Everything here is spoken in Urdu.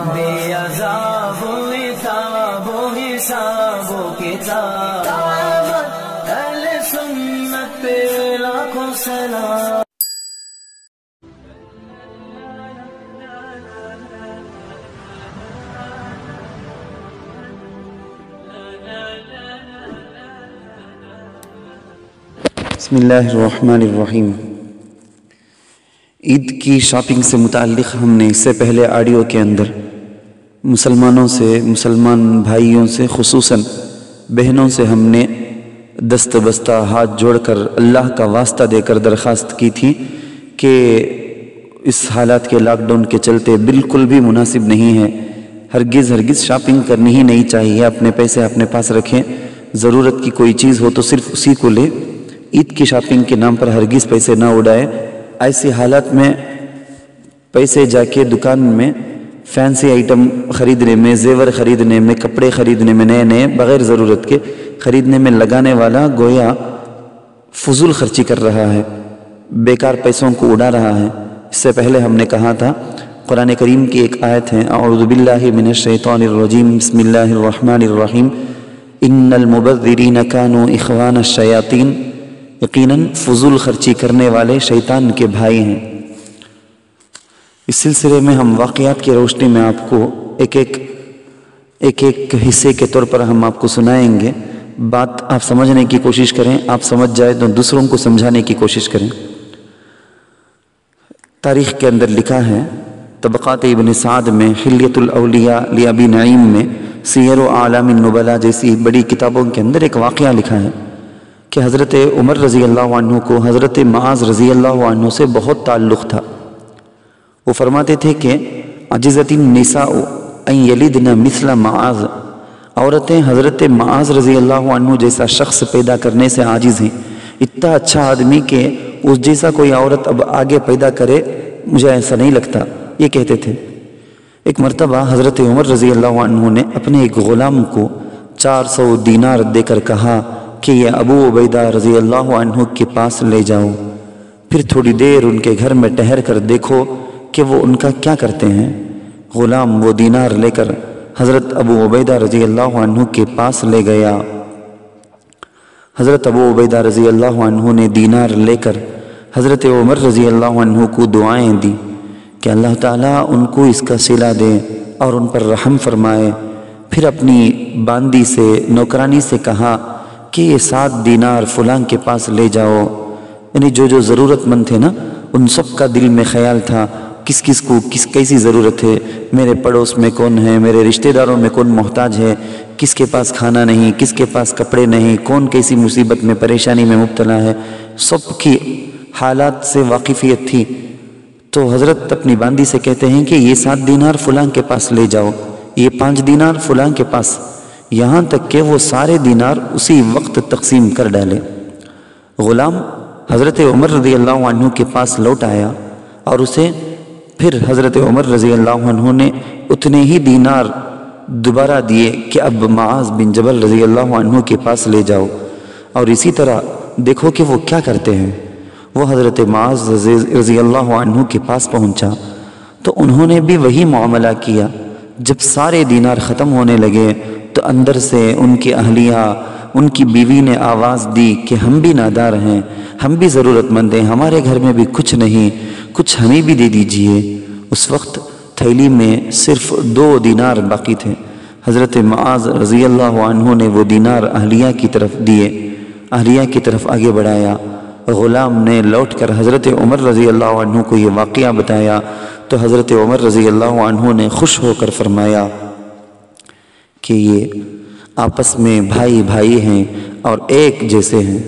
بے عذاب و عتاب و حساب و کتاب اہل سنت پہ لاکھوں سلام۔ بسم اللہ الرحمن الرحیم۔ عید کی شاپنگ سے متعلق ہم نے اس سے پہلے آڈیو کے اندر مسلمانوں سے، مسلمان بھائیوں سے، خصوصاً بہنوں سے ہم نے دست بستہ ہاتھ جوڑ کر اللہ کا واسطہ دے کر درخواست کی تھی کہ اس حالات کے لاک ڈاؤن کے چلتے بالکل بھی مناسب نہیں ہے، ہرگز شاپنگ کرنی ہی نہیں چاہیے، اپنے پیسے اپنے پاس رکھیں، ضرورت کی کوئی چیز ہو تو صرف اسی کو لے، عید کی شاپنگ کے نام پر ہرگز پیسے نہ اڑائے۔ ایسی حالات میں پیسے جا کے دکان میں فینسی آئٹم خریدنے میں، زیور خریدنے میں، کپڑے خریدنے میں، نئے بغیر ضرورت کے خریدنے میں لگانے والا گویا فضول خرچی کر رہا ہے، بیکار پیسوں کو اڑا رہا ہے۔ اس سے پہلے ہم نے کہا تھا قرآن کریم کی ایک آیت ہے، اعوذ باللہ من الشیطان الرجیم، بسم اللہ الرحمن الرحیم، ان المبذرین کانوا اخوان الشیاطین، یقیناً فضول خرچی کرنے والے شیطان کے بھائی ہیں۔ اس سلسلے میں ہم واقعات کی روشنی میں آپ کو ایک حصے کے طور پر ہم آپ کو سنائیں گے، بات آپ سمجھنے کی کوشش کریں، آپ سمجھ جائیں تو دوسروں کو سمجھانے کی کوشش کریں۔ تاریخ کے اندر لکھا ہے، طبقات ابن سعد میں، حلیۃ الاولیاء لابی نعیم میں، سیر و اعلام النبلاء جیسی بڑی کتابوں کے اندر ایک واقعہ لکھا ہے کہ حضرت عمر رضی اللہ عنہ کو حضرت معاذ رضی اللہ عنہ سے بہت تعلق تھا۔ وہ فرماتے تھے کہ عجزت النساء ان یلدن مثل معاذ، عورتیں حضرت معاذ رضی اللہ عنہ جیسا شخص پیدا کرنے سے عاجز ہیں، اتنا اچھا آدمی کہ اس جیسا کوئی عورت اب آگے پیدا کرے مجھے ایسا نہیں لگتا، یہ کہتے تھے۔ ایک مرتبہ حضرت عمر رضی اللہ عنہ نے اپنے ایک غلام کو 400 دینار دے کر کہا کہ یہ ابو عبیدہ رضی اللہ عنہ کے پاس لے جاؤ، پھر تھوڑی دیر ان کے گھر میں ٹھہر کر دیکھو کہ وہ ان کا کیا کرتے ہیں۔ غلام وہ دینار لے کر حضرت ابو عبیدہ رضی اللہ عنہ کے پاس لے گیا۔ حضرت ابو عبیدہ رضی اللہ عنہ نے دینار لے کر حضرت عمر رضی اللہ عنہ کو دعائیں دی کہ اللہ تعالیٰ ان کو اس کا صلہ دے اور ان پر رحم فرمائے۔ پھر اپنی باندی سے، نوکرانی سے کہا کہ یہ 7 دینار فلاں کے پاس لے جاؤ، یعنی جو ضرورت مند تھے نا، ان سب کا دل میں خیال تھا کس کو کیسی ضرورت ہے، میرے پڑوس میں کون ہے، میرے رشتہ داروں میں کون محتاج ہے، کس کے پاس کھانا نہیں، کس کے پاس کپڑے نہیں، کون کیسی مصیبت میں پریشانی میں مبتلا ہے، سب کی حالات سے واقفیت تھی۔ تو حضرت اپنی باندی سے کہتے ہیں کہ یہ 7 دینار فلاں کے پاس لے جاؤ، یہ 5 دینار فلاں کے پاس، یہاں تک کہ وہ سارے دینار اسی وقت تقسیم کر ڈالے۔ غلام حضرت عمر رضی اللہ عنہ کے پاس لوٹ آیا اور اسے پھر حضرت عمر رضی اللہ عنہ نے اتنے ہی دینار دوبارہ دیے کہ اب معاذ بن جبل رضی اللہ عنہ کے پاس لے جاؤ، اور اسی طرح دیکھو کہ وہ کیا کرتے ہیں۔ وہ حضرت معاذ رضی اللہ عنہ کے پاس پہنچا تو انہوں نے بھی وہی معاملہ کیا۔ جب سارے دینار ختم ہونے لگے تو اندر سے ان کی اہلیہ، ان کی بیوی نے آواز دی کہ ہم بھی نادار ہیں، ہم بھی ضرورت مند ہیں، ہمارے گھر میں بھی کچھ نہیں، کچھ ہمیں بھی دے دیجئے۔ اس وقت تھیلی میں صرف 2 دینار باقی تھے۔ حضرت معاذ رضی اللہ عنہ نے وہ دینار اہلیہ کی طرف دیے، اہلیہ کی طرف آگے بڑھایا۔ غلام نے لوٹ کر حضرت عمر رضی اللہ عنہ کو یہ واقعہ بتایا تو حضرت عمر رضی اللہ عنہ نے خوش ہو کر فرمایا کہ یہ آپس میں بھائی ہیں اور ایک جیسے ہیں۔